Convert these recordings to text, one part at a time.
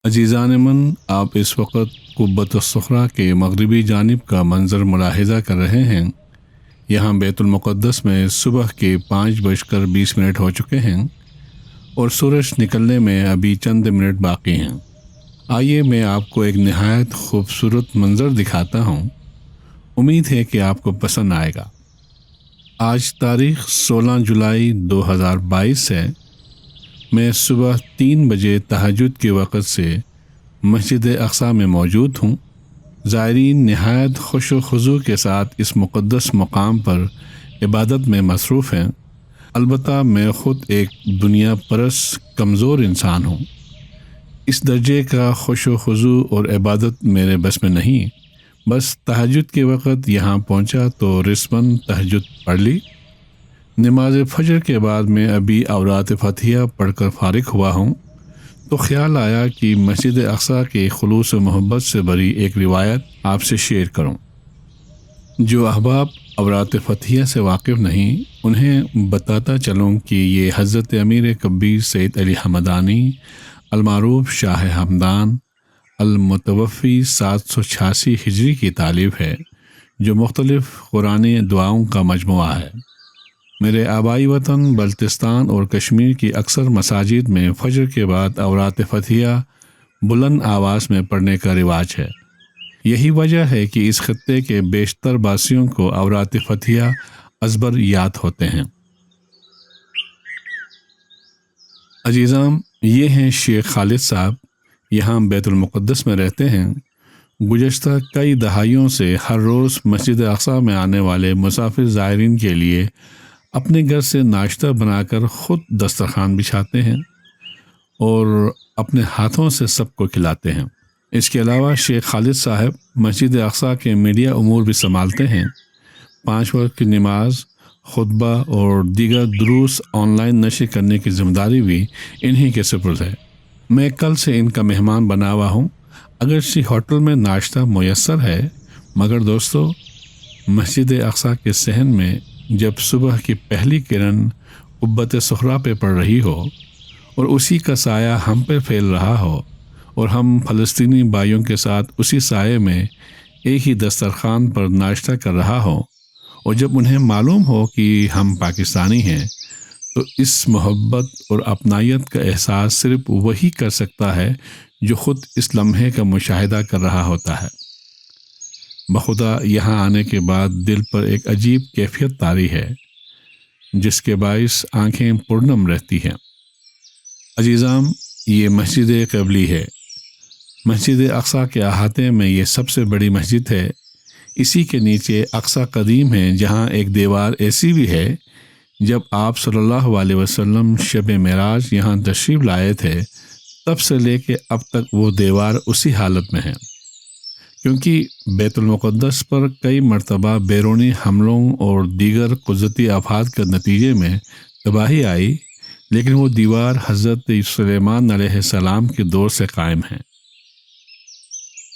عزیزان من، آپ اس وقت قبۃ الصخرہ کے مغربی جانب کا منظر ملاحظہ کر رہے ہیں۔ یہاں بیت المقدس میں صبح کے 5:20 ہو چکے ہیں اور سورج نکلنے میں ابھی چند منٹ باقی ہیں۔ آئیے میں آپ کو ایک نہایت خوبصورت منظر دکھاتا ہوں۔ امید ہے کہ آپ کو پسند آئے گا۔ آج تاریخ 16 جولائی 2022 ہے۔ میں صبح 3 بجے تہجد کے وقت سے مسجد اقصیٰ میں موجود ہوں۔ زائرین نہایت خوش و خضوع کے ساتھ اس مقدس مقام پر عبادت میں مصروف ہیں۔ البتہ میں خود ایک دنیا پرست کمزور انسان ہوں۔ اس درجے کا خوش و خضوع اور عبادت میرے بس میں نہیں۔ بس تہجد کے وقت یہاں پہنچا تو رسماً تہجد پڑھ لی۔ نماز فجر کے بعد میں ابھی اورات فتحیہ پڑھ کر فارغ ہوا ہوں تو خیال آیا کہ مسجد اقصیٰ کے خلوص و محبت سے بھری ایک روایت آپ سے شیئر کروں۔ جو احباب اورات فتحیہ سے واقف نہیں، انہیں بتاتا چلوں کہ یہ حضرت امیر کبیر سید علی حمدانی المعروف شاہ ہمدان المتوفی 786 ہجری کی تالیف ہے، جو مختلف قرآنی دعاؤں کا مجموعہ ہے۔ میرے آبائی وطن بلتستان اور کشمیر کی اکثر مساجد میں فجر کے بعد اورات فتحیہ بلند آواز میں پڑھنے کا رواج ہے۔ یہی وجہ ہے کہ اس خطے کے بیشتر باسیوں کو اورات فتحیہ ازبر یاد ہوتے ہیں۔ عزیزام، یہ ہیں شیخ خالد صاحب، یہاں بیت المقدس میں رہتے ہیں۔ گزشتہ کئی دہائیوں سے ہر روز مسجد اقصیٰ میں آنے والے مسافر زائرین کے لیے اپنے گھر سے ناشتہ بنا کر خود دسترخوان بچھاتے ہیں اور اپنے ہاتھوں سے سب کو کھلاتے ہیں۔ اس کے علاوہ شیخ خالد صاحب مسجد اقصیٰ کے میڈیا امور بھی سنبھالتے ہیں۔ 5 وقت کی نماز، خطبہ اور دیگر دروس آن لائن نشر کرنے کی ذمہ داری بھی انہی کے سپرد ہے۔ میں کل سے ان کا مہمان بنا ہوا ہوں۔ اگرچہ ہوٹل میں ناشتہ میسر ہے، مگر دوستو، مسجد اقصیٰ کے صحن میں جب صبح کی پہلی کرن قبۃ صخرہ پہ پڑ رہی ہو اور اسی کا سایہ ہم پہ پھیل رہا ہو اور ہم فلسطینی بھائیوں کے ساتھ اسی سائے میں ایک ہی دسترخوان پر ناشتہ کر رہا ہو، اور جب انہیں معلوم ہو کہ ہم پاکستانی ہیں، تو اس محبت اور اپنائیت کا احساس صرف وہی کر سکتا ہے جو خود اس لمحے کا مشاہدہ کر رہا ہوتا ہے۔ بخدا یہاں آنے کے بعد دل پر ایک عجیب کیفیت طاری ہے، جس کے باعث آنکھیں پرنم رہتی ہیں۔ عزیزام، یہ مسجد قبلی ہے۔ مسجد اقصیٰ کے احاطے میں یہ سب سے بڑی مسجد ہے۔ اسی کے نیچے اقصیٰ قدیم ہے، جہاں ایک دیوار ایسی بھی ہے جب آپ صلی اللہ علیہ وسلم شب معراج یہاں تشریف لائے تھے، تب سے لے کے اب تک وہ دیوار اسی حالت میں ہے۔ کیونکہ بیت المقدس پر کئی مرتبہ بیرونی حملوں اور دیگر قدرتی آفات کے نتیجے میں تباہی آئی، لیکن وہ دیوار حضرت سلیمان علیہ السلام کے دور سے قائم ہے۔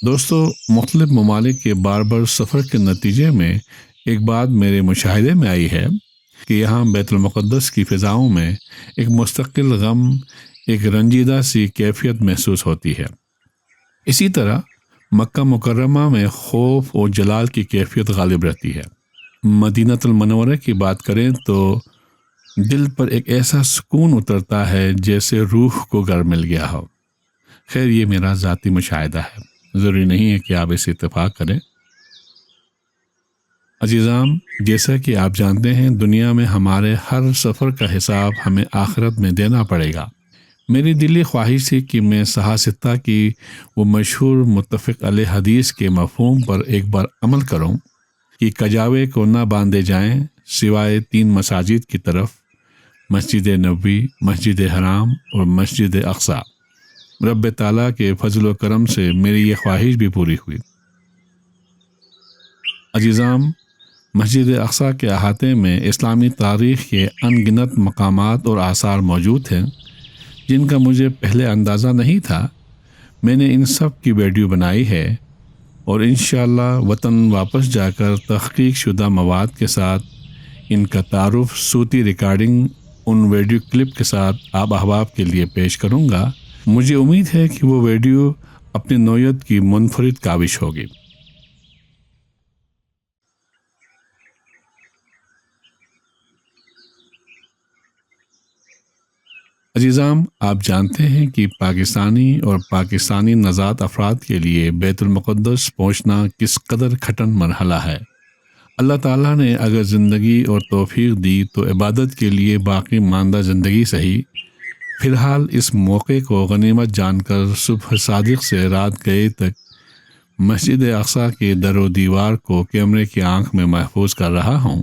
دوستو، مختلف ممالک کے بار بار سفر کے نتیجے میں ایک بات میرے مشاہدے میں آئی ہے کہ یہاں بیت المقدس کی فضاؤں میں ایک مستقل غم، ایک رنجیدہ سی کیفیت محسوس ہوتی ہے۔ اسی طرح مکہ مکرمہ میں خوف اور جلال کی کیفیت غالب رہتی ہے۔ مدینہ المنورہ کی بات کریں تو دل پر ایک ایسا سکون اترتا ہے جیسے روح کو گھر مل گیا ہو۔ خیر، یہ میرا ذاتی مشاہدہ ہے، ضروری نہیں ہے کہ آپ اسے اتفاق کریں۔ عزیزام، جیسا کہ آپ جانتے ہیں، دنیا میں ہمارے ہر سفر کا حساب ہمیں آخرت میں دینا پڑے گا۔ میری دلی خواہش تھی کہ میں صحاح کی وہ مشہور متفق علیہ حدیث کے مفہوم پر ایک بار عمل کروں کہ کجاوے کو نہ باندھے جائیں سوائے 3 مساجد کی طرف، مسجد نبوی، مسجد حرام اور مسجد اقصیٰ۔ رب تعالیٰ کے فضل و کرم سے میری یہ خواہش بھی پوری ہوئی۔ عزیزام، مسجد اقصیٰ کے احاطے میں اسلامی تاریخ کے ان گنت مقامات اور آثار موجود ہیں جن کا مجھے پہلے اندازہ نہیں تھا۔ میں نے ان سب کی ویڈیو بنائی ہے اور انشاءاللہ وطن واپس جا کر تحقیق شدہ مواد کے ساتھ ان کا تعارف صوتی ریکارڈنگ ان ویڈیو کلپ کے ساتھ آپ احباب کے لیے پیش کروں گا مجھے امید ہے کہ وہ ویڈیو اپنی نوعیت کی منفرد کاوش ہوگی۔ عزیزام، آپ جانتے ہیں کہ پاکستانی نژاد افراد کے لیے بیت المقدس پہنچنا کس قدر کٹھن مرحلہ ہے۔ اللہ تعالیٰ نے اگر زندگی اور توفیق دی تو عبادت کے لیے باقی ماندہ زندگی صحیح۔ فی الحال اس موقع کو غنیمت جان کر صبح صادق سے رات گئے تک مسجد اقصیٰ کے در و دیوار کو کیمرے کی آنکھ میں محفوظ کر رہا ہوں۔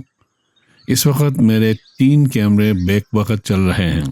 اس وقت میرے 3 کیمرے بیک وقت چل رہے ہیں۔